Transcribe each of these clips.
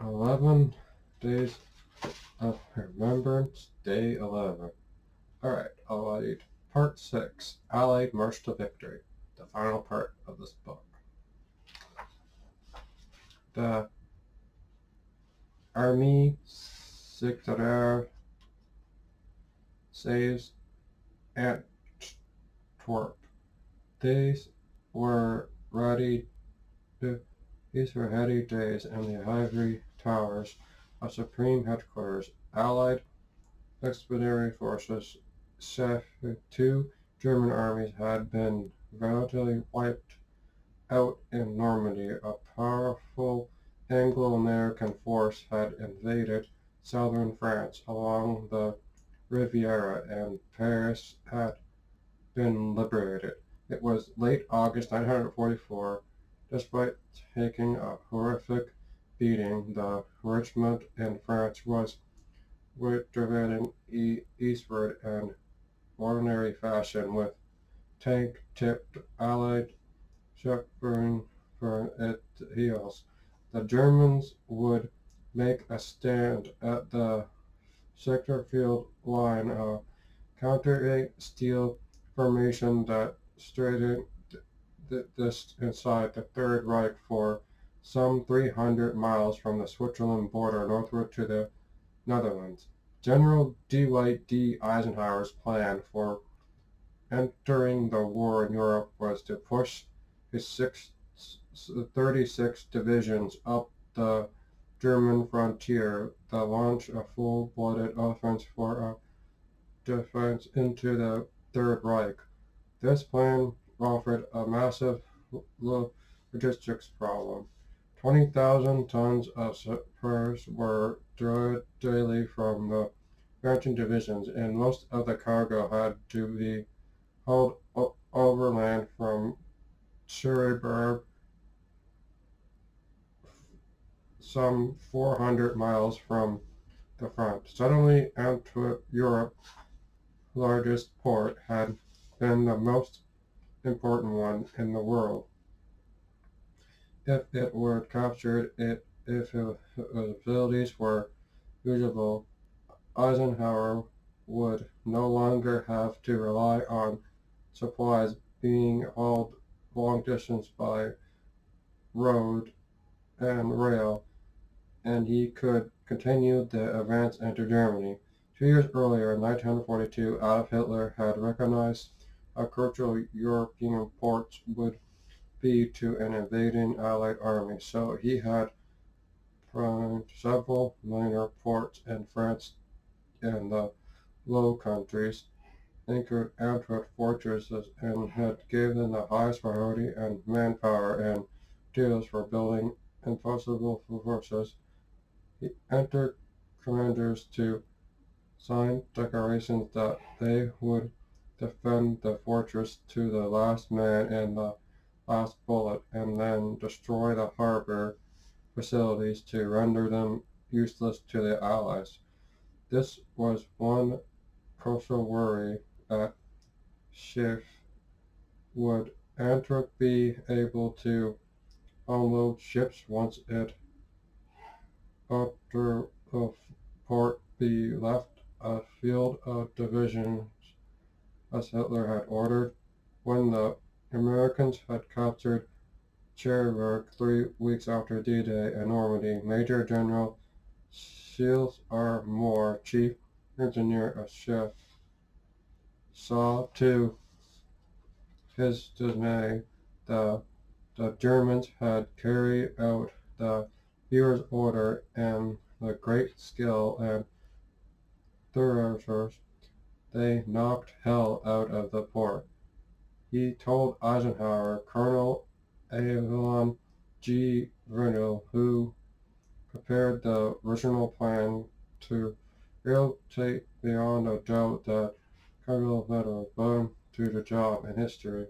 11 Days of Remembrance, Day 11. Alright, Allied Part 6, Allied March to Victory, the final part of this book. The Armée Secretaire saves Antwerp. These were ready These were heady days in the ivory towers of Supreme Headquarters. Allied expeditionary forces, two German armies had been relatively wiped out in Normandy. A powerful Anglo-American force had invaded southern France along the Riviera, and Paris had been liberated. It was late August 1944. Despite taking a horrific beating, the regiment in France was driven eastward in ordinary fashion, with tank-tipped Allied shepherding for its heels. The Germans would make a stand at the Sectorfield line, a counter steel formation that straightened this inside the Third Reich for some 300 miles from the Switzerland border northward to the Netherlands. General Dwight D. Eisenhower's plan for entering the war in Europe was to push his 36 divisions up the German frontier, to launch a full-blooded offense for a defense into the Third Reich. This plan offered a massive logistics problem. 20,000 tons of supplies were delivered daily from the branching divisions, and most of the cargo had to be hauled overland from Cherbourg, some 400 miles from the front. Suddenly, Antwerp, Europe's largest port, had been the most important one in the world. If it were captured, if its abilities were usable, Eisenhower would no longer have to rely on supplies being hauled long distance by road and rail, and he could continue the advance into Germany. 2 years earlier, in 1942, Adolf Hitler had recognized how crucial European ports would be to an invading Allied army, so he had primed several minor ports in France and the Low Countries, anchored Antwerp fortresses, and had given the highest priority and manpower and materials for building impossible forces. He entered commanders to sign declarations that they would defend the fortress to the last man and the last bullet, and then destroy the harbor facilities to render them useless to the Allies. This was one crucial worry at Schiff. Would Antwerp be able to unload ships once it after the port be left a field of divisions as Hitler had ordered? When the Americans had captured Cherbourg 3 weeks after D-Day in Normandy, Major General Shields R. Moore, chief engineer of Schiff, saw to his dismay that the Germans had carried out the Führer's order and the great skill and thoroughness. They knocked hell out of the port. He told Eisenhower, Colonel Avon G. Vernal, who prepared the original plan, to illustrate beyond a doubt that Colonel Vernal burned to the job in history.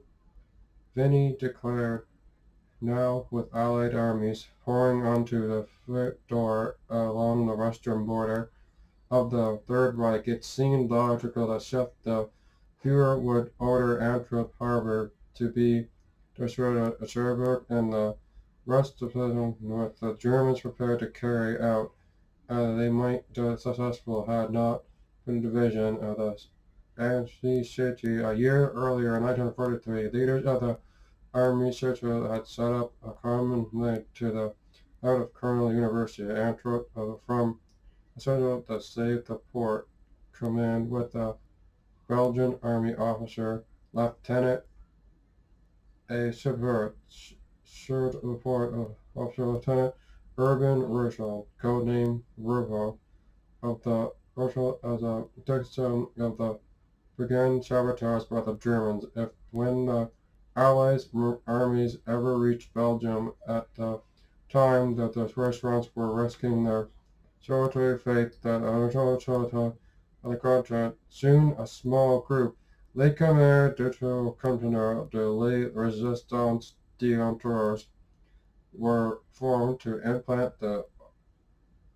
Vinnie declared, now with Allied armies pouring onto the front door along the western border of the Third Reich, it seemed logical that the Führer would order Antwerp harbor to be destroyed at Cherbourg and the rest of the north the Germans prepared to carry out they might be successful had not been a division of the anti-city. A year earlier, in 1943, leaders of the Army Central had set up a common link to the out of Colonel University at Antwerp from Central to save the port command with a Belgian Army officer, Lieutenant A. Subvert, served the port of Officer Lieutenant Urban Russell, codenamed Ruvo, of the Russell as a victim of the began sabotage by the Germans. If when the Allies armies ever reached Belgium at the time that the restaurants were risking their solitary fate that on the continent, soon a small group, Les Camarades du Continent de la Résistance d'Entours, were formed to implant the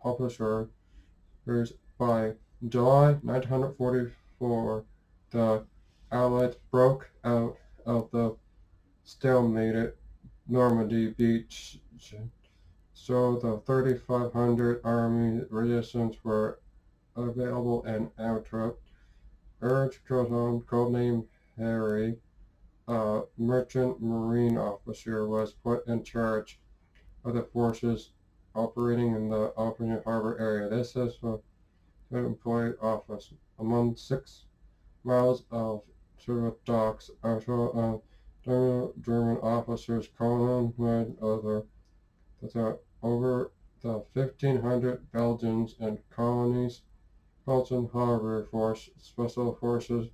officers by July 1944. The Allies broke out of the stalemated Normandy beach, so the 3,500 army resistance were available in Antwerp. Ernst Coton, codenamed Harry, a merchant marine officer, was put in charge of the forces operating in the Opening Harbor area. This is an employed office. Among 6 miles of docks are German officers colonized over the 1,500 Belgians and colonies. Fulton Harbor Force Special Forces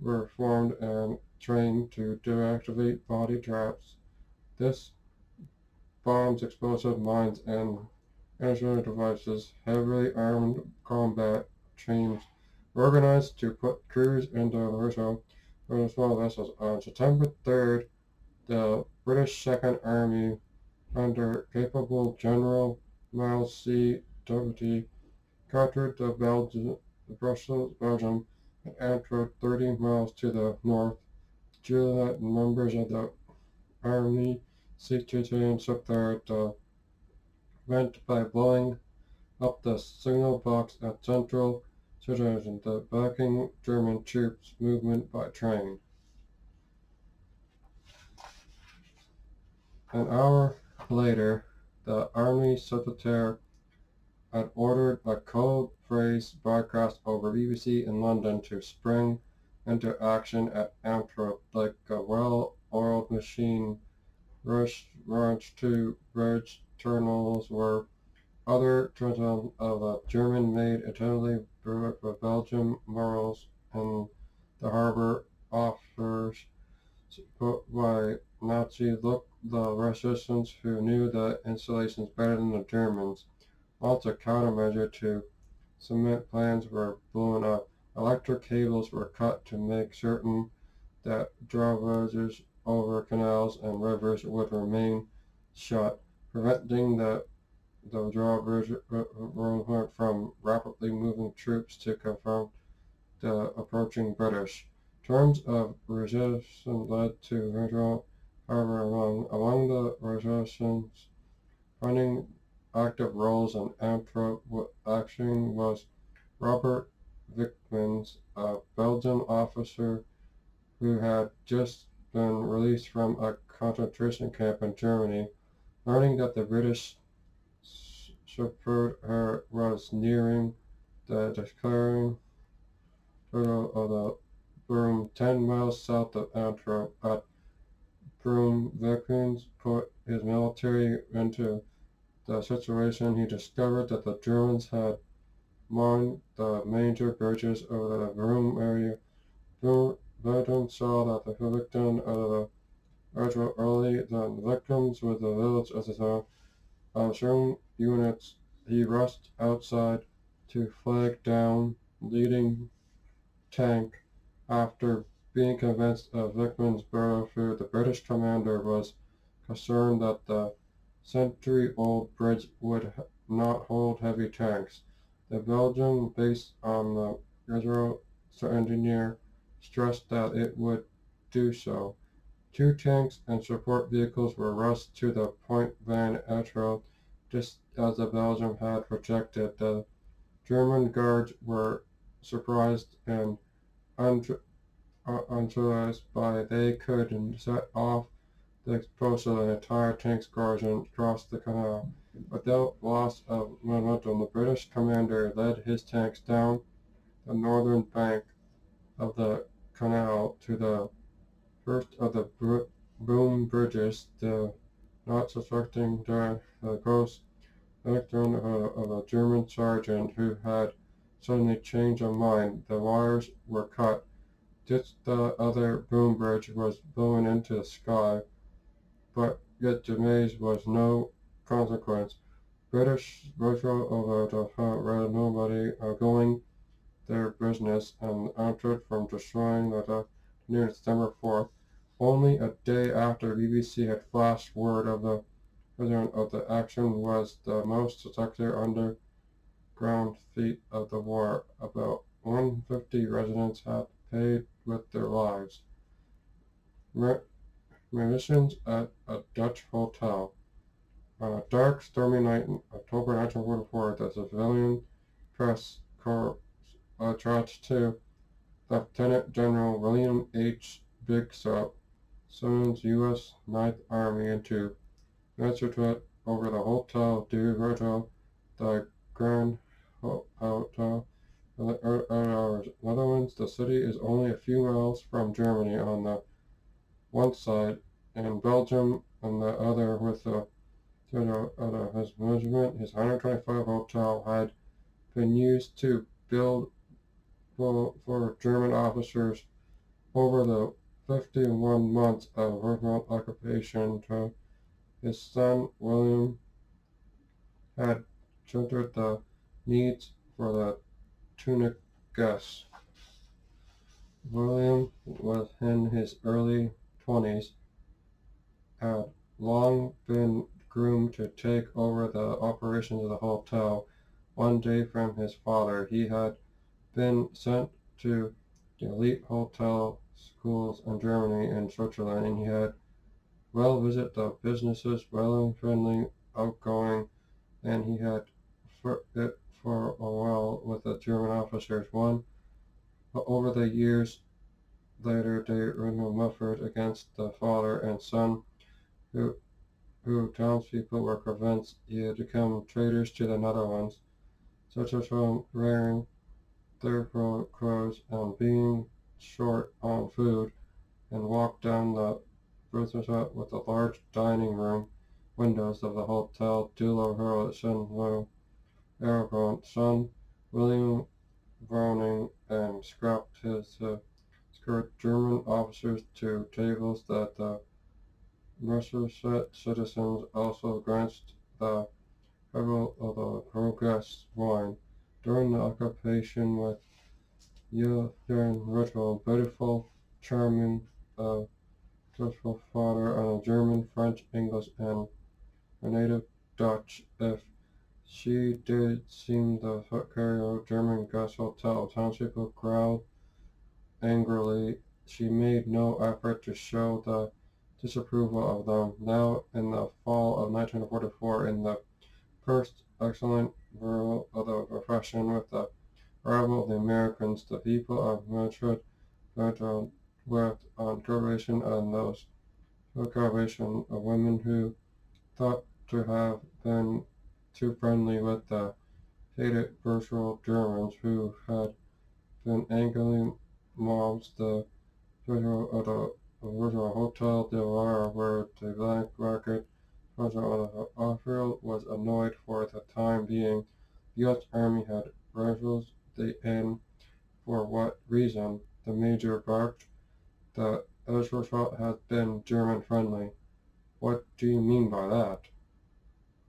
were formed and trained to deactivate body traps. This bombs, explosive mines, and instrument devices, heavily armed combat teams organized to put crews into the small vessels. On September 3rd, the British Second Army, under capable General Miles C. Dougherty, captured Belgium, and Antwerp 30 miles to the north. Juliet members of the army seek to intercept the event by blowing up the signal box at Central Station, the backing German troops' movement by train. An hour later, the Army Secretary had ordered a code phrase broadcast over BBC in London to spring into action at Antwerp like a well-oiled machine rushed to bridge terminals where other terminals of a German-made entirely for Belgian morals in the harbor offers put by Nazi look the resistance who knew the installations better than the Germans. Also countermeasure to cement plans were blown up. Electric cables were cut to make certain that drawbridges over canals and rivers would remain shut, preventing the drawbridge from rapidly moving troops to confront the approaching British. Terms of resistance led to regional harbor among the resistance running active roles in Antwerp action was Robert Vickmans, a Belgian officer who had just been released from a concentration camp in Germany. Learning that the British shepherd was nearing the declaring total of the Broom 10 miles south of Antwerp. At Broom, Vickmans put his military into the situation. He discovered that the Germans had mined the major bridges over the Broom area. Burton saw that the victim of the actual early the victims with the village as his own. Certain units he rushed outside to flag down leading tank. After being convinced of Vickman's battlefield, the British commander was concerned that the century-old bridge would not hold heavy tanks. The Belgian, based on the Israel engineer, stressed that it would do so. Two tanks and support vehicles were rushed to the Point Van Ettel, just as the Belgium had projected. The German guards were surprised and utilized by they could and set off the explosive and entire tank's garrison across the canal. Without loss of momentum, the British commander led his tanks down the northern bank of the canal to the first of the boom bridges, not suspecting the ghost anecdote of a German sergeant who had suddenly changed their mind. The wires were cut. Just the other boom bridge was blown into the sky, but yet Jamaise was no consequence. British virtual over the front read nobody going their business and answered from destroying the near December 4th. Only a day after BBC had flashed word of the result of the action was the most spectacular underground feat of the war. About 150 residents had paid with their lives. Munitions at a Dutch hotel. On a dark, stormy night in October 1944, the civilian press corps attached to Lieutenant General William H. Bigsup summons U.S. Ninth Army into Massachusetts over the Hotel de Virgil, the Grand Hotel. In the Netherlands, the city is only a few miles from Germany on the one side, and Belgium on the other, with the his management. His 125 hotel had been used to build for German officers over the 51 months of Roosevelt occupation. His son William had sheltered the needs for the Tunic guests. William was in his early 20s, had long been groomed to take over the operations of the hotel. One day from his father, he had been sent to the elite hotel schools in Germany and Switzerland, and he had well visit the businesses, well friendly, outgoing, and he had it for a while with the German officers. But over the years later, they were muffled against the father and son, who townspeople were convinced he had become traitors to the Netherlands, such as from wearing their clothes and being short on food, and walked down the business with the large dining room windows of the Hotel de la Relation Aragon. Son William Browning and scrapped his skirt German officers to tables that the Massachusetts citizens also granced the level of the progress wine. During the occupation with European ritual, beautiful, charming, beautiful father, and a German, French, English, and a native Dutch. If she did seem the carrier German guest hotel, townspeople growled angrily. She made no effort to show the disapproval of them. Now, in the fall of 1944, in the first excellent whirl of the profession with the arrival of the Americans, the people of Madrid went on with on cultivation and those cultivation of women who thought to have been too friendly with the hated virtual Germans who had been angling mobs. The original Hotel de Lara, where the black market Offield was annoyed for the time being. The U.S. Army had rifles the inn. For what reason? The major barked. The Roosevelt had been German friendly. What do you mean by that?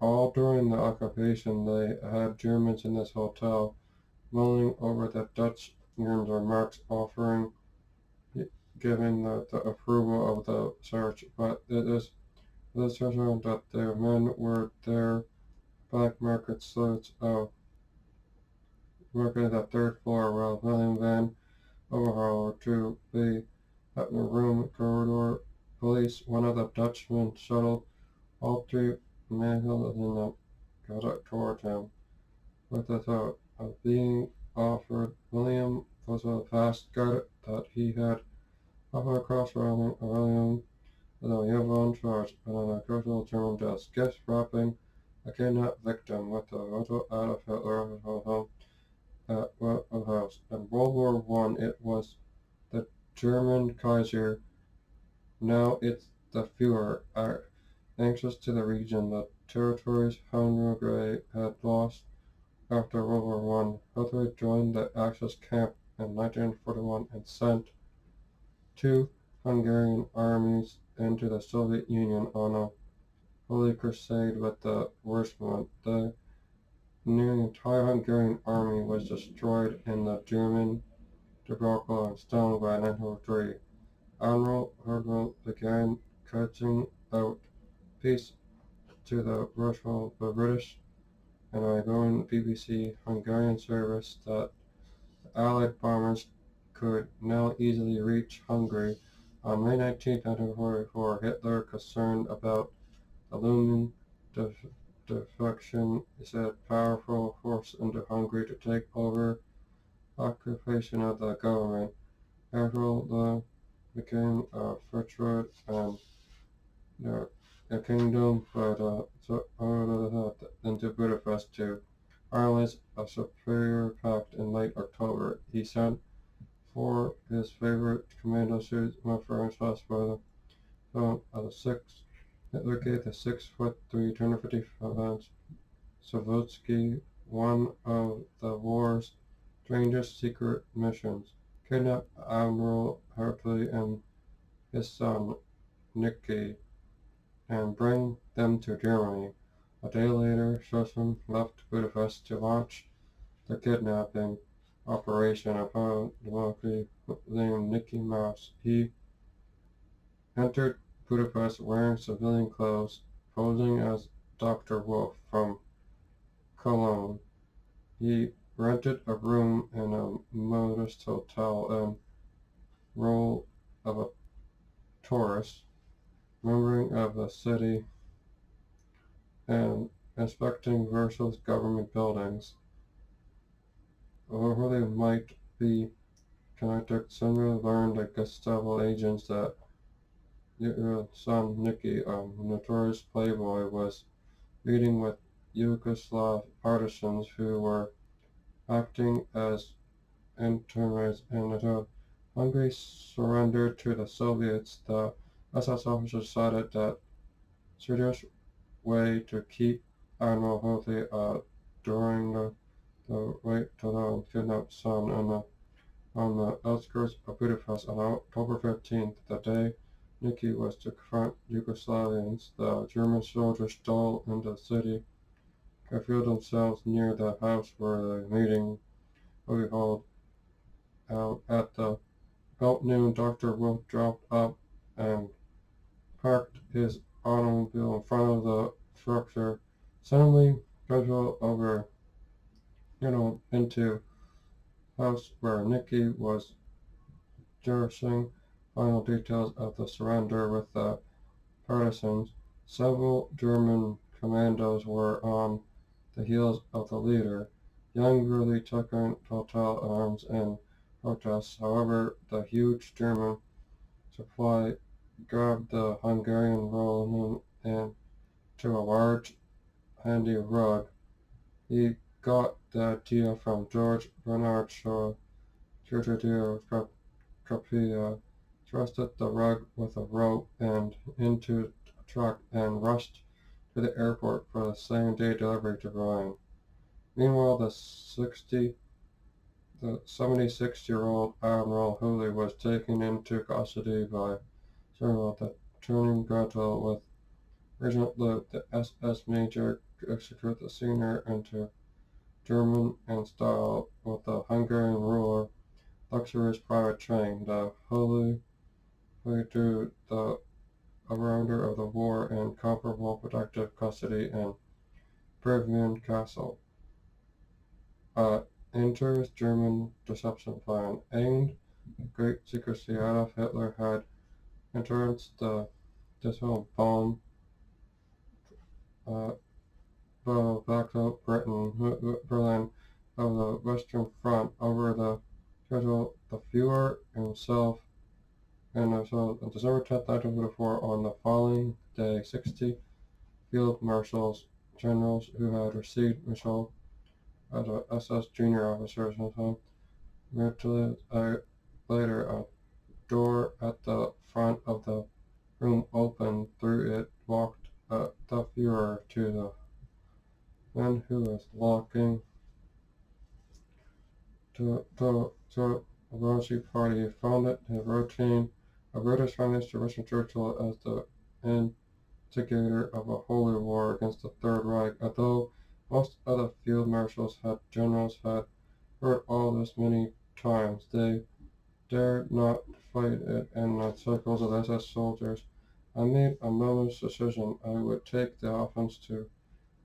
All during the occupation they had Germans in this hotel, mulling over the Dutch remarks, offering giving the approval of the search, but it is certain that the men were there. Black market suits of working at the third floor, while William Van Overhaul to be at the room corridor police, one of the Dutchmen shuttled all three vehicles in the got toward him, with the thought of being offered. William was a fast guard that he had often across William with a Yvonne charge and an occasional German death, gift wrapping a kidnapped victim with the photo Adolf Hitler home at White House. In World War One, it was the German Kaiser. Now it's the Führer. Anxious to the region, the territories Hungary had lost after World War One, Hitler joined the Axis camp in 1941 and sent two Hungarian armies into the Soviet Union on a holy crusade with the Worstmann. The nearly entire Hungarian army was destroyed in the German debacle and stoned by 1943. Admiral Herdman began cutting out peace to the Russian, the British, and ongoing BBC Hungarian service that the Allied bombers could now easily reach Hungary. On May 19, 1944, Hitler, concerned about the looming defection, sent powerful force into Hungary to take over occupation of the government. After became a fortress and a kingdom, but into Budapest to Ireland's a superior pact in late October. He sent for his favorite commando suit, reference hospital, of the six. Hitler gave the 6'3", 250 pounds Savotsky one of the war's strangest secret missions, kidnapped Admiral Hartley and his son Nicky and bring them to Germany. A day later, Schussen left Budapest to launch the kidnapping operation upon Dmitry named Mickey Mouse. He entered Budapest wearing civilian clothes, posing as Dr. Wolf from Cologne. He rented a room in a modest hotel and role of a tourist, remembering of the city and inspecting Varso's government buildings. Whoever they might be connected, Sandra learned that Gestapo agents that son Nicky, a notorious playboy, was meeting with Yugoslav partisans who were acting as intermediaries until Hungary surrendered to the Soviets. The SS officers decided that serious way to keep Admiral Hothy during the wait to the kidnapped son on the outskirts of Budapest on October 15th, the day Nicky was to confront Yugoslavians. The German soldiers stole into the city, concealed themselves near the house where the meeting will be held. Out at about noon, Dr. Wolf dropped up and parked his automobile in front of the structure. Suddenly, drove over, into house where Nicky was discussing final details of the surrender with the partisans. Several German commandos were on the heels of the leader. Young really took in hotel arms and protests. However, the huge German supply grabbed the Hungarian rolling into a large handy rug. He got the idea from George Bernard Shaw, Brigadier Capilla, thrusted the rug with a rope and into a truck and rushed to the airport for the same-day delivery to Berlin. Meanwhile, the 76-year-old Admiral Hooley was taken into custody by several the turning Gretel with Regent Luke, the SS Major, execute the senior into German and style with the Hungarian ruler, luxurious private train. The Hooley to the remainder of the war in comparable protective custody in Bavarian Castle. Enters German deception plan. Aimed at great secrecy, Adolf Hitler had entered the Ditto bomb uh, backed up Berlin of the Western Front over the schedule. The Führer himself and so on December 10th, 1944, on the following day, 60 field marshals, generals who had received Michel as a SS junior officers and so on, later a door at the front of the room opened. Through it walked the Führer to the man who was looking to the Nazi Party. He found it his routine of British Prime Minister Winston Churchill as the instigator of a holy war against the Third Reich. Although most other field marshals had generals had heard all this many times, they dared not fight it in the circles of SS soldiers. I made a moment's decision. I would take the offense to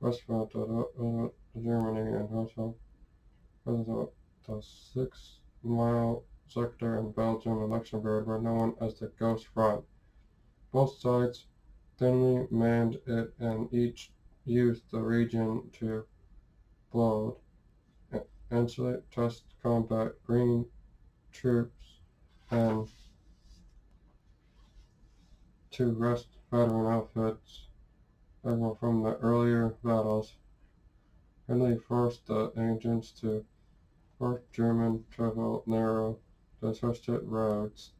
Westfront to Germany and also the 6-mile sector in Belgium and Luxembourg were known as the Ghost Front. Both sides thinly manned it and each used the region to blow, insulate, test, combat green troops, and to rest veteran outfits that were from the earlier battles. Henry forced the agents to force German travel narrow, deserted roads.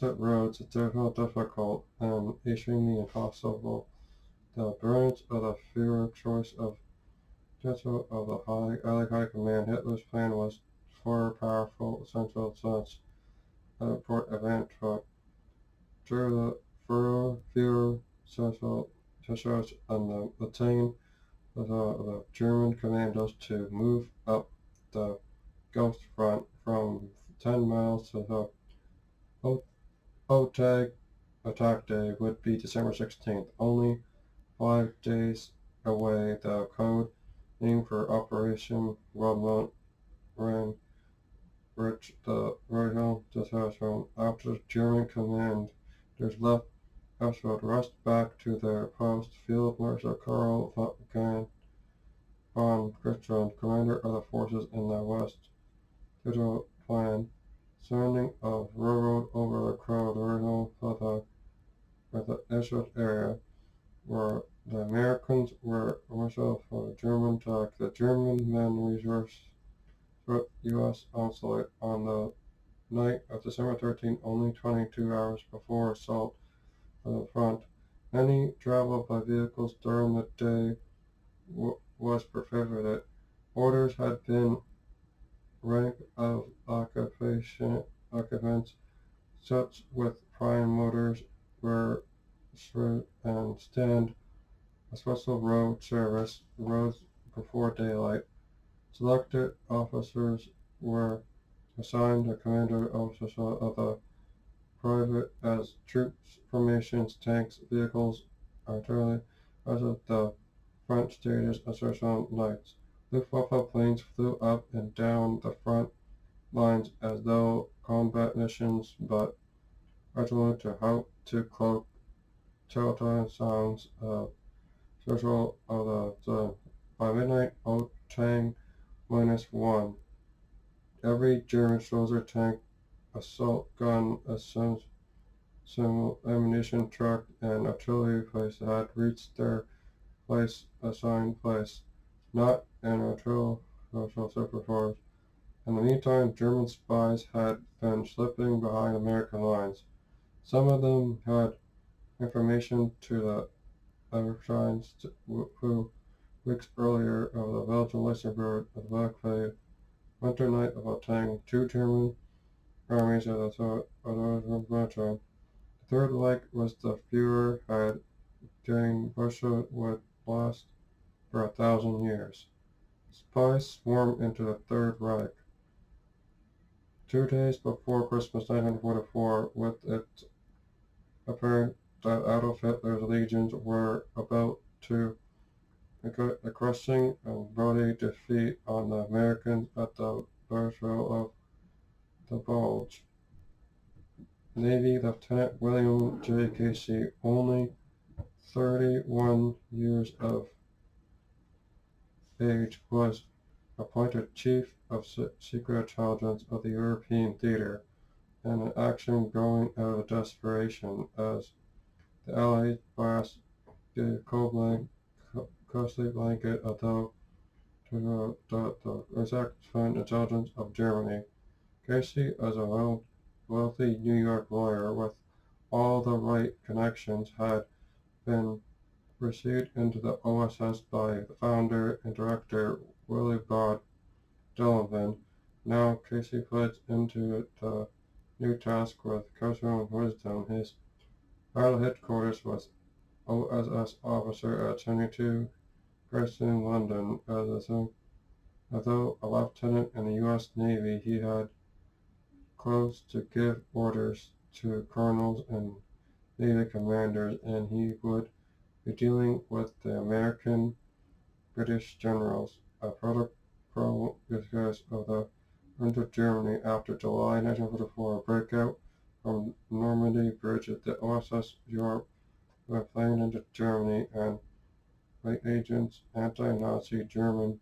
Roads are difficult and extremely impossible. The brilliance of the Führer choice of General of the Allied High Command, Hitler's plan was for powerful, essential such an important event for through the Führer Central Church and the Latin the German commandos to move up the Ghost Front from 10 miles to the OTAG attack day would be December 16th, only 5 days away. The code name for Operation World Rain reached the Royal Detachment after German commanders left Auschwitz rushed back to their post. Field Marshal Karl von Christian, commander of the forces in the West, Digital Plan, surrounding of railroad over the crowd, the original for the Auschwitz area, where the Americans were also for the German attack. The German men reversed U.S. onslaught on the night of December 13th, only 22 hours before assault on the front. Any travel by vehicles during the day was prohibited. Orders had been rank of occupants, such with prime motors, were and stand a special road service roads before daylight. Selected officers were assigned a commander officer of the private as troops, formations, tanks, vehicles, artillery, as of the front stages assertion nights. Luftwaffe planes flew up and down the front lines as though combat missions, but artillery to help to cloak telltale sounds of social of the by midnight, O Tang -1. Every German soldier, tank, assault gun, ammunition truck, and artillery place had reached their assigned place, not an artillery superforce. In the meantime, German spies had been slipping behind American lines. Some of them had information to the Americans who, weeks earlier, of the Belgian Luxembourg of the Black winter night of attacking two German armies at the Rembcse. The Third Reich was the Führer had gained Russia would last for 1,000 years. Spies swarmed into the Third Reich. 2 days before Christmas 1944, with it apparent that Adolf Hitler's legions were about to a crushing and bloody defeat on the Americans at the Battle of the Bulge. Navy Lieutenant William J. Casey, only 31 years of age, was appointed Chief of Secret Intelligence of the European Theater, and an action growing out of desperation as the Allied brass gave costly blanket although to the exact intelligence of Germany. Casey, as a wealthy New York lawyer with all the right connections, had been received into the OSS by the founder and director Willibald Delavan. Now Casey fled into the new task with custom wisdom. His battle headquarters was OSS officer at 22 Grayson, London. Although a lieutenant in the U.S. Navy, he had close to give orders to colonels and Navy commanders, and he would be dealing with the American British generals. A protocol disguise of the entered Germany after July 1944 breakout from Normandy Bridge at the OSS Europe were planned into Germany, and by agents, anti-Nazi German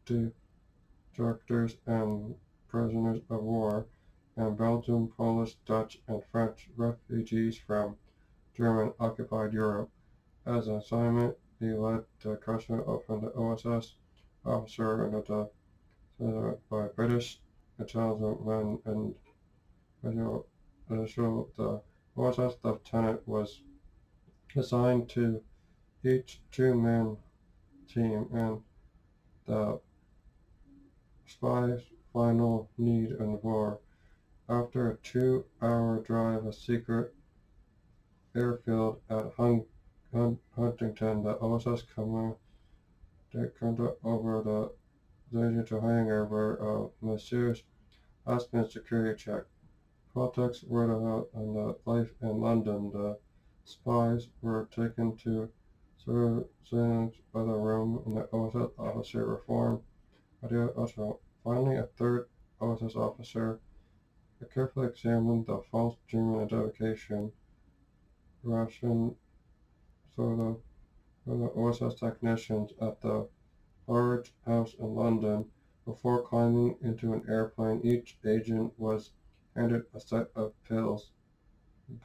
detractors and prisoners of war, and Belgian, Polish, Dutch, and French refugees from German-occupied Europe. As an assignment, he led the crushing of the OSS officer and by British intelligence men and initial the OSS lieutenant was assigned to each two-man team, and the spy's final need in war. After a 2-hour drive, a secret airfield at Huntington, the OSS commander over the danger to hangar where Messrs. Aspen security check. Politics word on the life in London. The spies were taken to surveillance other room in the OSS officer reform. Also, finally, a third OSS officer carefully examined the false German identification Russian so the OSS technicians at the large house in London. Before climbing into an airplane, each agent was handed a set of pills,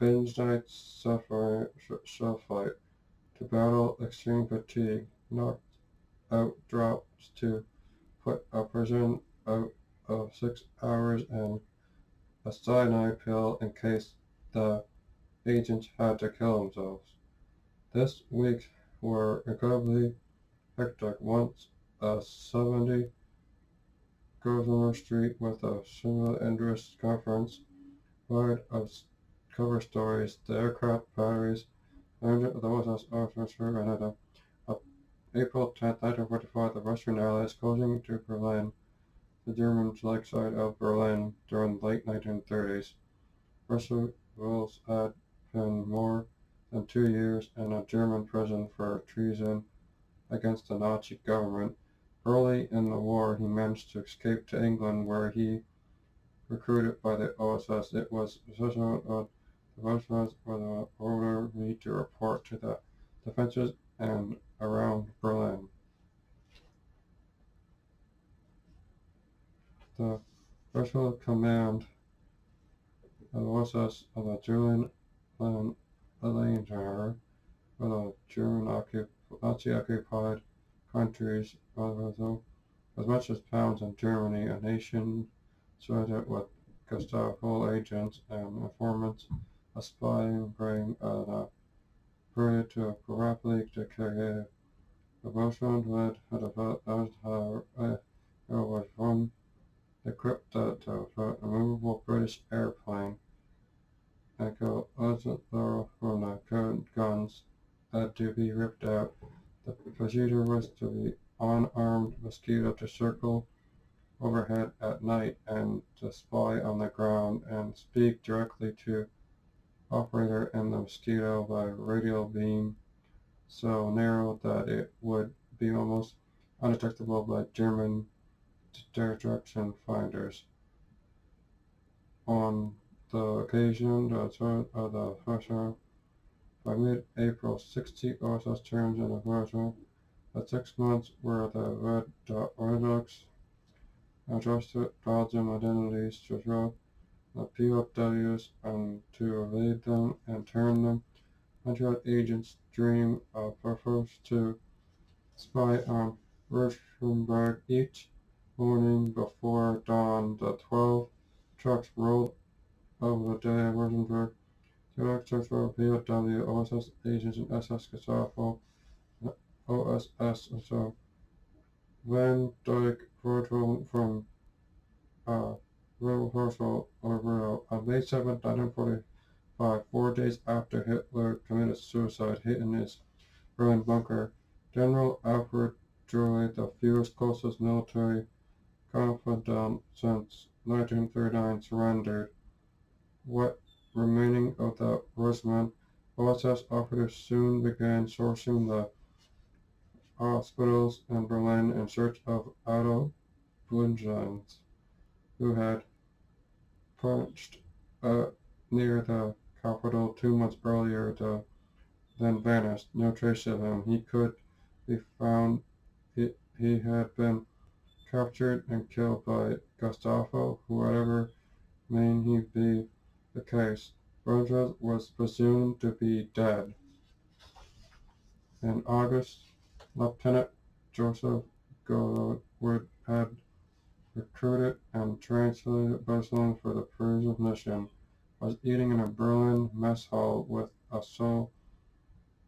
benzoate sulfite, to battle extreme fatigue, knocked out drops to put a person out of 6 hours, and a cyanide pill in case the agents had to kill themselves. This week were incredibly hectic. Once a 70 Grosvenor Street with a similar interest conference wide of cover stories, the aircraft batteries, landed at the OSS officer, and at April 10, 1945, the Western Allies closing to Berlin, the Germans' lakeside of Berlin during the late 1930s. Russell had been more than 2 years in a German prison for treason against the Nazi government. Early in the war, he managed to escape to England, where he recruited by the OSS. It was sufficient the OSS ordered me to report to the defenses and around Berlin. The special command of the OSS of the Julian Alligator for the Nazi-occupied countries as much as pounds in Germany, a nation surrounded with Gestapo agents and informants, a spying ring, and a period to rapidly decay. The Russian led had about was from equipped to a movable British airplane and go from the guns had to be ripped out. The procedure was to be unarmed mosquito to circle overhead at night and to spy on the ground and speak directly to operator in the mosquito by radio beam so narrow that it would be almost undetectable by German direction finders. On the occasion the third of the Russia. By mid-April, 60 OSS terms in the Russia. The 6 months were the Red Redux adjusted Belgium identities to drop the POWs and to evade them and turn them into agents dream of purpose to spy on Rauschenberg each morning before dawn. The 12 trucks rolled over the day of Rauschenberg. Two extras were POW, OSS agents, and SS Gestapo, OSS, so Van Dyke Virtual from rehearsal or on May 7, 1945, 4 days after Hitler committed suicide, hid in his Berlin bunker. General Alfred Joy, the few's closest military confidant since 1939, surrendered. What remaining of the Russman OSS operatives soon began sourcing the hospitals in Berlin in search of Otto Blumgens, who had punched near the capital 2 months earlier, then vanished. No trace of him. He could be found. He had been captured and killed by Gestapo, whatever may he be the case. Burgess was presumed to be dead. In August, Lieutenant Joseph Goldwood had recruited and translated Barcelona for the Persian mission, was eating in a Berlin mess hall with a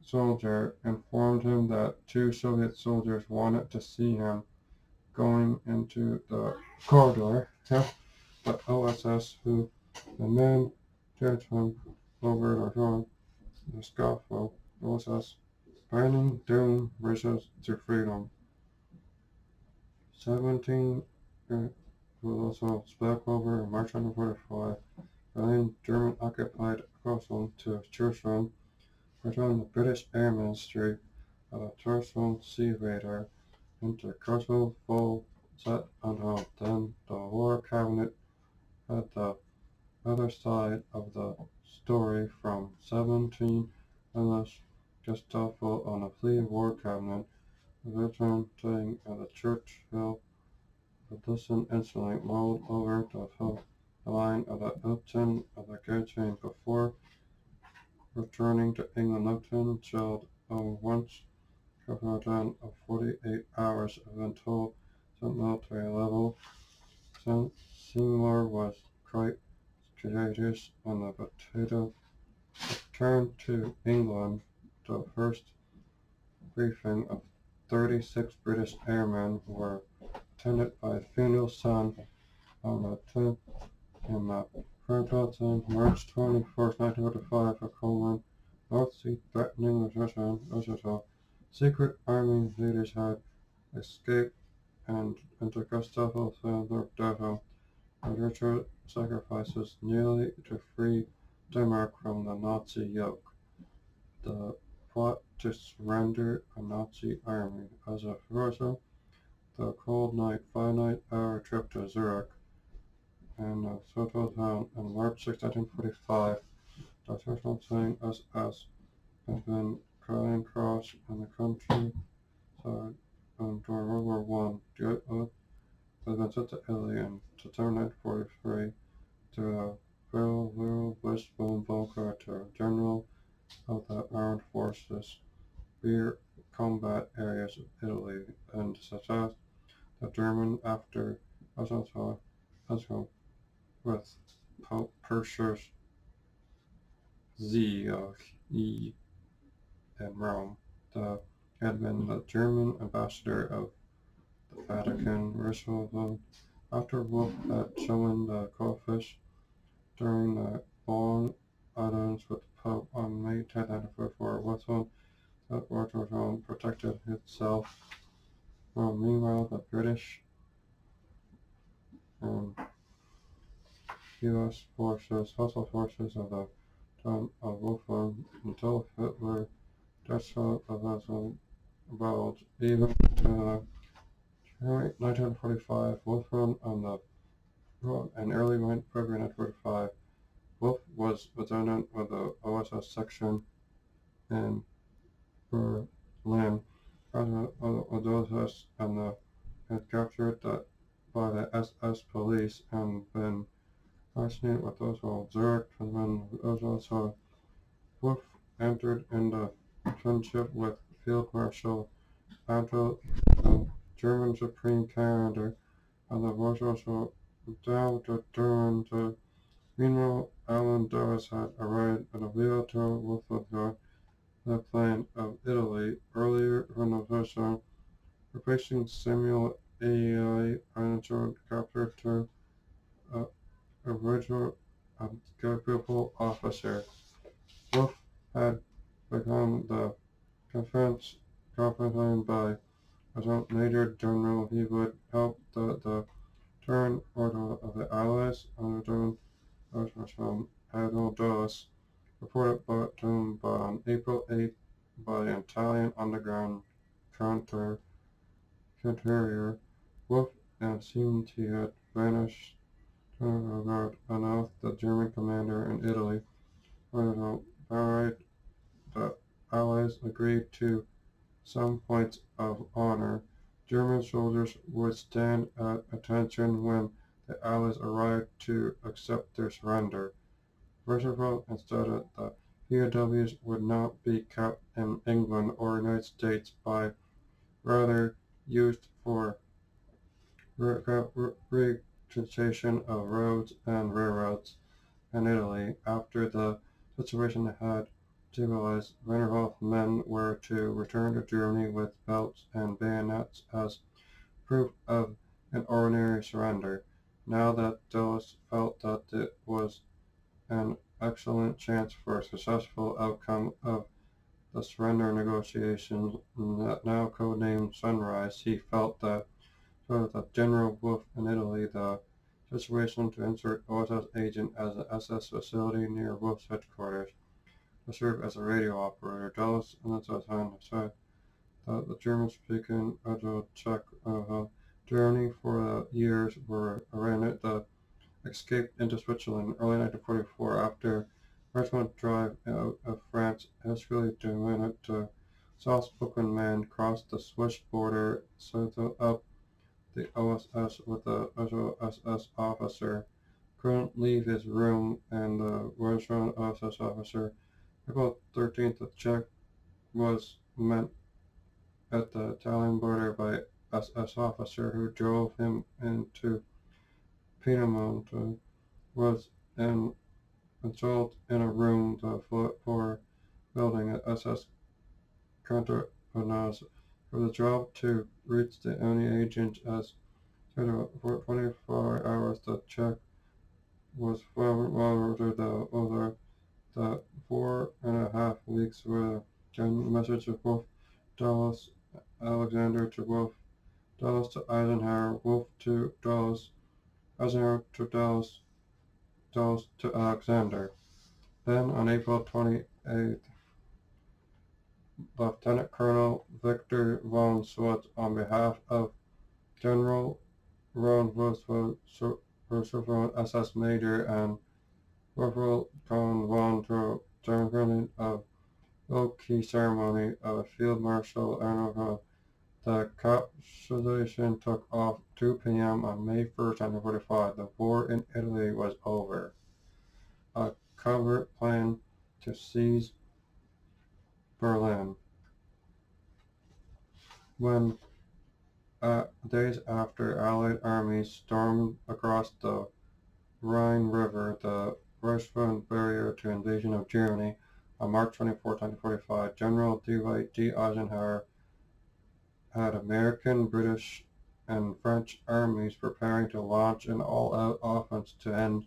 soldier, informed him that 2 Soviet soldiers wanted to see him going into the corridor. But OSS, who the man told him over the phone, the scaffold, OSS, burning doom races to freedom. 17 was also back over in March 1945, Berlin, German occupied Kosovo to Jerusalem, returned the British Air Ministry of the Turtle Sea Raider into Kosovo full set until then. The War Cabinet had the other side of the story from 17 unless Gestapo on a plea War Cabinet, the veteran saying at the Churchill Listen instantly rolled over the line of the Elton of the gauge chain before returning to England. Lieutenant shelled once covered down of 48 hours have been told some military level. Seymour was quite courageous on the potato return to England. The first briefing of 36 British airmen were attended by funeral son on the 10th in the Proton, March 21st, 1945, for Coleman, North Sea threatening the Russia. Secret army leaders had escaped and into Gestapo Theodor Devil, and Richard sacrifices nearly to free Denmark from the Nazi yoke. The plot to surrender a Nazi army. As a reversal, the cold night, 5-hour trip to Zurich and the Soto town on March 6, 1945. The National saying SS has been crying cross in the country during World War One. The oath has been sent to Italy in September 1943 to the Villa Westbone bunker to General of the Armed Forces, rear combat areas of Italy, and success the German after Oslo with Pope Pius in Rome. The had been the German ambassador of the Vatican, Roosevelt, after Wolf had shown the goldfish during the long audience with the Pope on May 10, 1944. Roosevelt that Washington protected itself from. Meanwhile, the British and U.S. forces, hostile forces of the town of Wolfram until Hitler destroyed the vessel about even 1945. Wolfram on the and early February 1945, Wolf was lieutenant of the OSS section in Berlin. President of the OSS and captured by the SS police and been fascinated with those who Zurich and when also Wolf entered into friendship with Field Marshal Otto, the German Supreme Commander of the Warsaw determined to meanwhile Alan Dulles had arrived at a Vito Wolfgang the plane of Italy earlier in the session, replacing Samuel A.I. Arnold captured to uh, original capable officer. Wolf had become the defense competent by as a major general. He would help the turn order of the Allies under from Admiral Dulles, reported to him on April 8 by an Italian underground counter carrier. Wolf assumed he had vanished about an oath the German commander in Italy. When the Allies agreed to some points of honor. German soldiers would stand at attention when the Allies arrived to accept their surrender. Roosevelt insisted that POWs would not be kept in England or United States but rather used for reconstruction of roads and railroads in Italy. After the situation had stabilized, Vanderhoef's men were to return to Germany with belts and bayonets as proof of an ordinary surrender. Now that Dulles felt that it was an excellent chance for a successful outcome of the surrender negotiations, now codenamed Sunrise, he felt that General Wolfe in Italy the situation to insert OSS agent as an SS facility near Wolfe's headquarters to serve as a radio operator. Dulles and the time said that the German-speaking Czech Germany for years were arranged the escape into Switzerland in early 1944 after Richmond drive out of France hastily demanded to soft-spoken man crossed the Swiss border set up the OSS with the OSS officer couldn't leave his room and the Russian OSS officer April 13th the Czech was met at the Italian border by SS officer who drove him into Piedmont was in installed in a room the floor building at SS Contravenaz for the job to reach the only agent as for 24 hours the Czech was forwarded over the 4.5 weeks were a message of Wolf Dulles Alexander to Wolf Dulles to Eisenhower Wolf to Dulles Eisenhower to Dulles to Alexander. Then on April 28th, Lieutenant Colonel Victor von Schwartz, on behalf of General Ron Roosevelt, SS Major, and Corporal John von German of low-key ceremony of Field Marshal Arnold. The capitulation took off 2 p.m. on May 1st, 1945. The war in Italy was over. A covert plan to seize Berlin. When days after Allied armies stormed across the Rhine River, the Russian barrier to invasion of Germany, on March 24, 1945, General Dwight D. Eisenhower had American, British, and French armies preparing to launch an all-out offense to end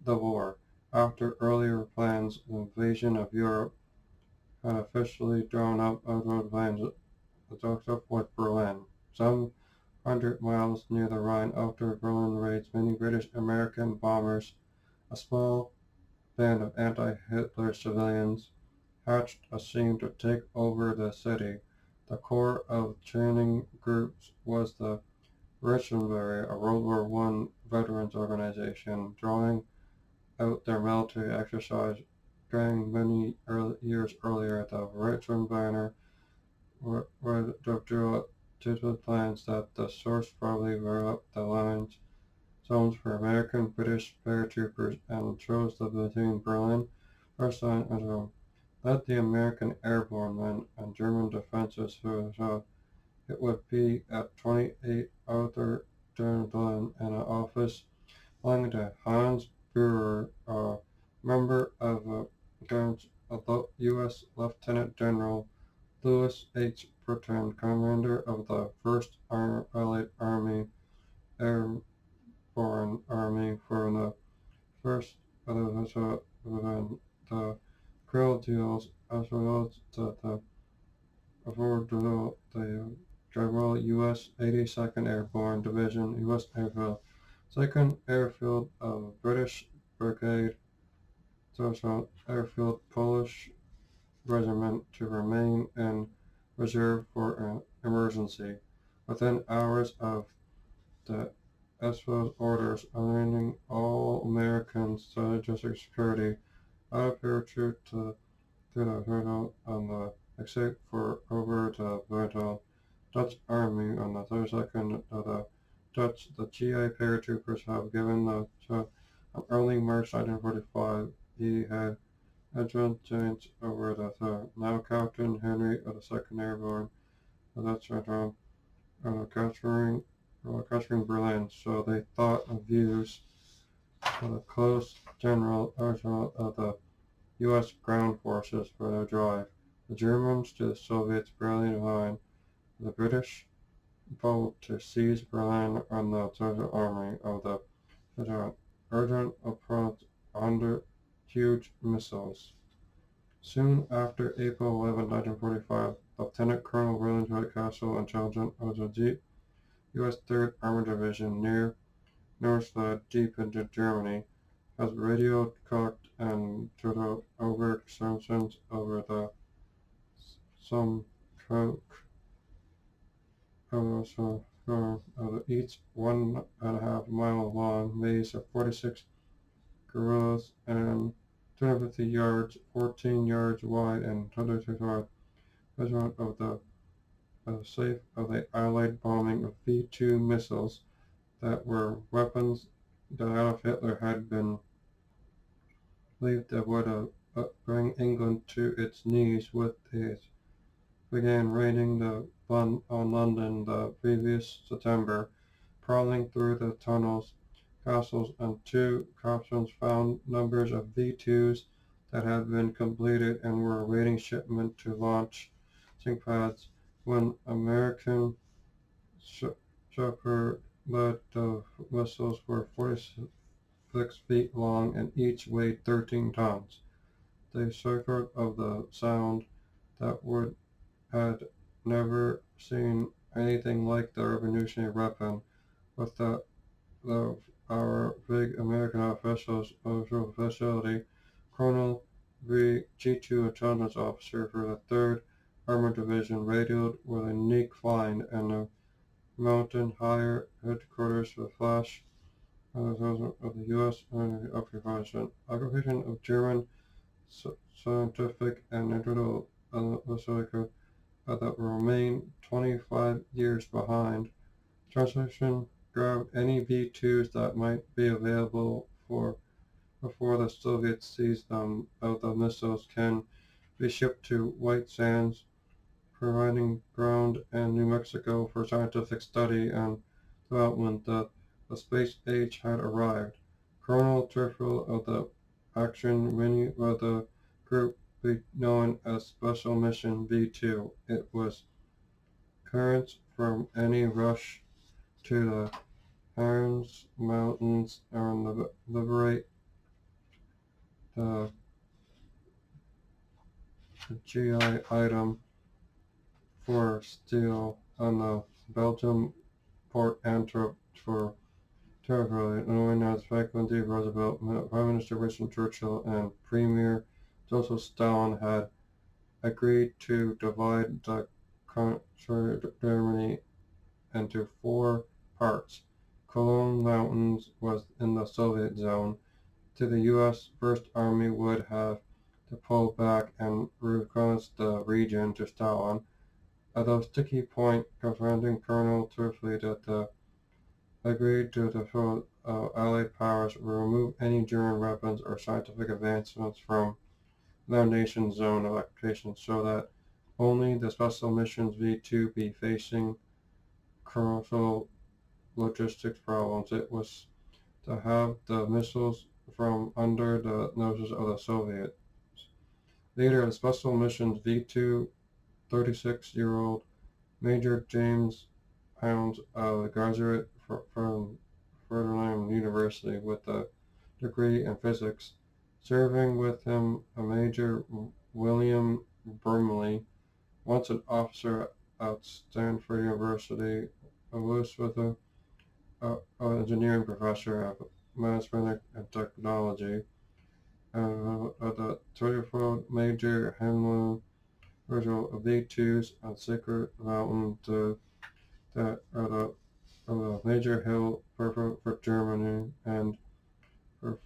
the war. After earlier plans, the invasion of Europe had officially drawn up outward plans with Berlin. Some 100 miles near the Rhine after Berlin raids many British American bombers, a small band of anti-Hitler civilians hatched a scheme to take over the city. The core of training groups was the Richmond, a World War I veterans organization, drawing out their military exercise during many years earlier. The Richmond banner were the plans that the source probably were up the lines zones for American British paratroopers and chose the between Berlin, Versailles, and Rome. Led the American airborne men and German defenses who it would be at 28 Arthur Berlin in an office belonging to Hans Brewer, a member of the U.S. Lieutenant General Louis H. Britton, commander of the 1st Allied Army Airborne Army for the first when the Krill deals as well as the General U.S. 82nd Airborne Division, U.S. Airfield, 2nd Airfield of British Brigade, Social Airfield Polish Regiment to remain in reserve for an emergency. Within hours of the SFO's orders aligning all American strategic security out of parachute to the hurdle on the exit for over the vital Dutch army on the 32nd of the Dutch. The GI paratroopers have given the on early March 1945 he had adjutant over the now Captain Henry of the 2nd Airborne, the Dutch capturing Berlin, so they thought of views of the close general arsenal of the U.S. ground forces for their drive. The Germans to the Soviets barely behind, the British bold to seize Berlin and the Third Army of the urgent approach under huge missiles. Soon after April 11, 1945, Lieutenant Colonel William Hood Castle, intelligent of the Deep U.S. 3rd Armored Division near Northland, deep into Germany, has radioed Koch and to over Simpsons over the some Koch of each 1.5 mile long maze of 46 guerrillas and 250 yards, 14 yards wide, and 126 yards. Measurement of the safe of the Allied bombing of V-2 missiles that were weapons that Adolf Hitler had been believed that would bring England to its knees with it began raiding on London the previous September, prowling through the tunnels, castles, and two captains found numbers of V-2s that had been completed and were awaiting shipment to launch pads when American Shepherd led the missiles were 46 feet long and each weighed 13 tons. They circled of the sound that would had never seen anything like the revolutionary weapon, with our big American officials facility. Colonel G2 intelligence officer for the 3rd Armored Division radioed with a unique find and a mountain higher headquarters for flash of the U.S. Army occupation of German scientific and industrial that remain 25 years behind. Translation grabbed any V-2s that might be available before the Soviets seize them. Of the missiles can be shipped to White Sands, providing ground and New Mexico for scientific study and development. The space age had arrived. Colonel Turfield of the Action Mini of the group known as Special Mission V2. It was currents from any rush to the Harz Mountains and liberate the GI item for steel on the Belgium Port Antwerp for territory, known as Franklin D. Roosevelt, Prime Minister Winston Churchill, and Premier Joseph Stalin had agreed to divide the country Germany into 4 parts. Cologne Mountains was in the Soviet zone, to the U.S. First Army would have to pull back and reconnaissance the region to Stalin. At a sticky point, confronting Colonel Turfleet that agreed to the full Allied powers would remove any German weapons or scientific advancements from their nation's zone of occupation so that only the Special Missions V-2 be facing crucial logistics problems. It was to have the missiles from under the noses of the Soviets. Leader of Special Missions V-2, 36-year-old Major James Pounds, a graduate from Ferdinand University with a degree in physics. Serving with him a Major William Brimley, once an officer at Stanford University, Lewis with an engineering professor at management and technology, and the 34th Major Hemlin Virgil V2s on Sacred Mountain the major hill for Germany, and for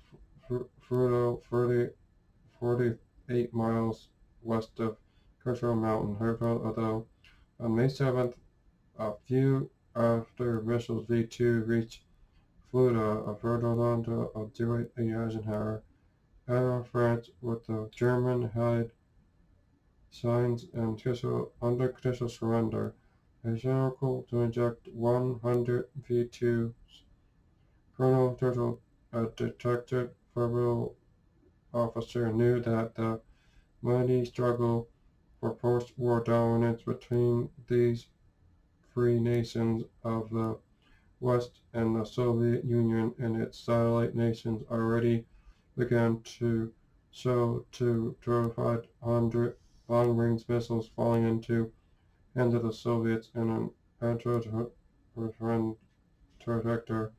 Fruto 48 miles west of Kershaw Mountain, Herford, although on May 7th, a few after missiles V-2 reached Fluta, a further land of Dwight Eisenhower, Admiral France, with the German had signs and under conditional surrender. A general to inject 100 V-2s. Colonel Turtle, a detected federal officer, knew that the mighty struggle for post-war dominance between these free nations of the West and the Soviet Union and its satellite nations already began to show to terrified 100 long-range missiles falling into hands of the Soviets in an anti-referendum trajectory.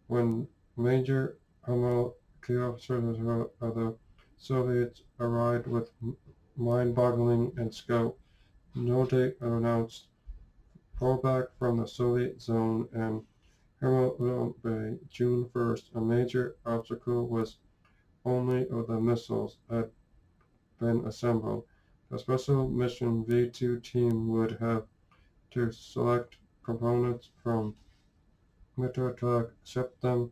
When Major Hummel, key officers of the Soviets, arrived with mind-boggling in scope, no date announced, pullback from the Soviet zone and Hermel Bay, June 1st, a major obstacle was only of the missiles had been assembled. The Special Mission V-2 team would have to select components from Mitrotech, ship them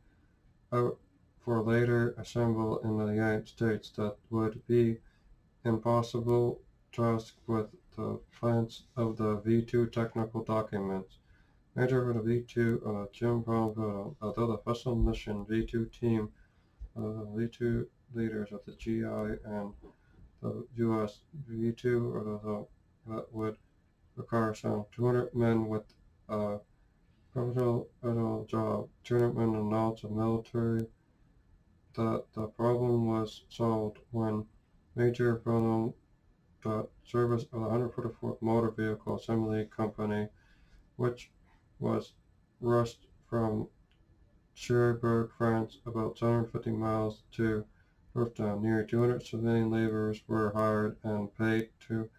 out for later assembly in the United States. That would be impossible task with the plans of the V-2 technical documents. Major of the V-2 Jim Brown, although the Special Mission V-2 team, the V-2 leaders of the GI and the U.S. V-2 that would require some 200 men with a professional job, 200 men and knowledge of military. The problem was solved when Major Brown, the service of the 144th Motor Vehicle Assembly Company, which was rushed from Cherbourg, France, about 750 miles to Georgetown. Nearly 200 civilian laborers were hired and paid to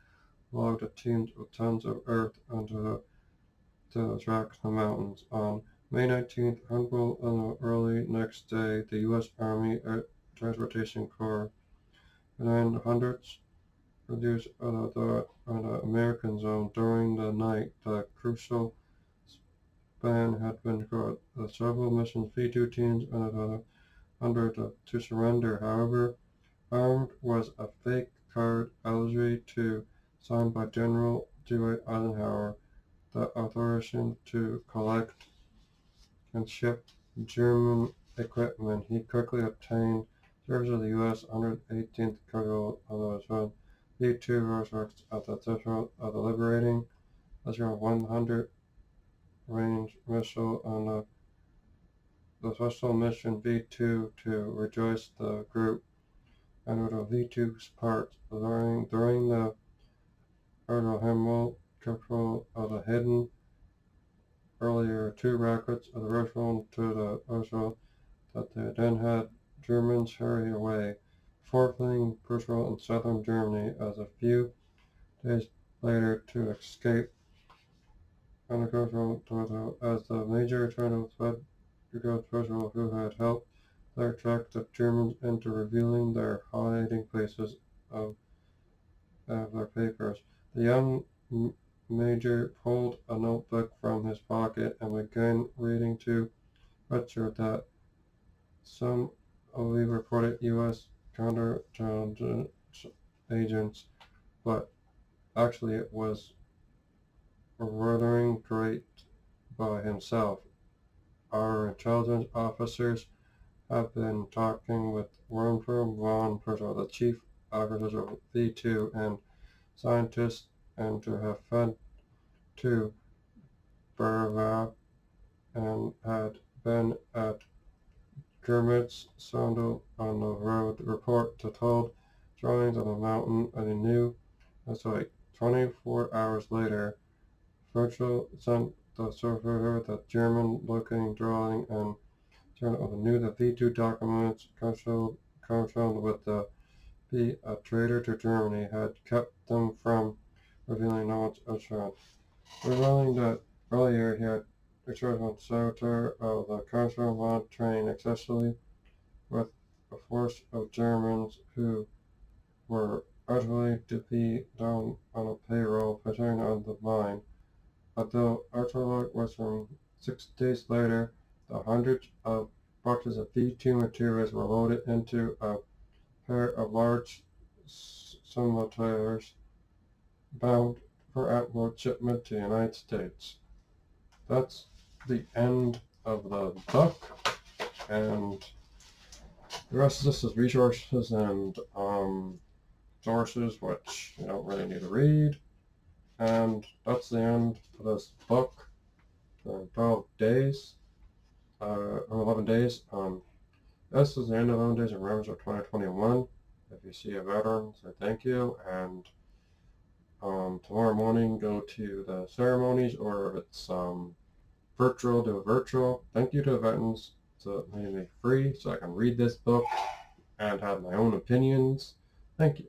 log the teams of tons of earth onto the tracks of the mountains. On May 19th, Humboldt, on the early next day, the U.S. Army Transportation Corps began hundreds reduced on the American zone. During the night, the crucial span had been cut. The several missions V-2 teams to surrender. However, armed was a fake card allergy to signed by General Dwight Eisenhower, the authorization to collect and ship German equipment. He quickly obtained service of the U.S. 118th Cargo V-2 Rorschachs at the threshold of the liberating a 100 range missile on the Special Mission V-2 to rejoice the group and with the V-2's parts during the Himmel control of the hidden earlier two rockets of the Russian to the Oslo that they then had Germans hurry away, forfeiting personnel in southern Germany as a few days later to escape uncontrolled as the major returned fled to Portugal who had helped that tricked the Germans into revealing their hiding places of their papers. The young major pulled a notebook from his pocket and began reading to Richard that some of the reported U.S. counterintelligence agents, but actually it was Wuthering Great by himself. Our intelligence officers have been talking with Wernher von Pertol, the chief officer of V2, and scientists, and to have fed to Bervac and had been at Kermit's Sondel on the road report to told drawings of the mountain, and he knew that's like 24 hours later. Virgil sent the surveyor the German-looking drawing and knew the V2 documents confirmed with the be a traitor to Germany had kept them from revealing no one's assurance. Revealing that earlier he had returned on saboteur of the contraband train accessory with a force of Germans who were utterly to be down on a payroll preparing on the mine. Although artillery was from 6 days later, the hundreds of boxes of V2 materials were loaded into a pair of large cimeters bound for outward shipment to the United States. That's the end of the book, and the rest of this is resources and sources which you don't really need to read. And that's the end of this book for 12 days, or 11 days. This is the end of 11 Days of Rembcse of 2021. If you see a veteran, say thank you, and tomorrow morning go to the ceremonies, or if it's virtual, do a virtual. Thank you to the veterans for making me free so I can read this book and have my own opinions. Thank you.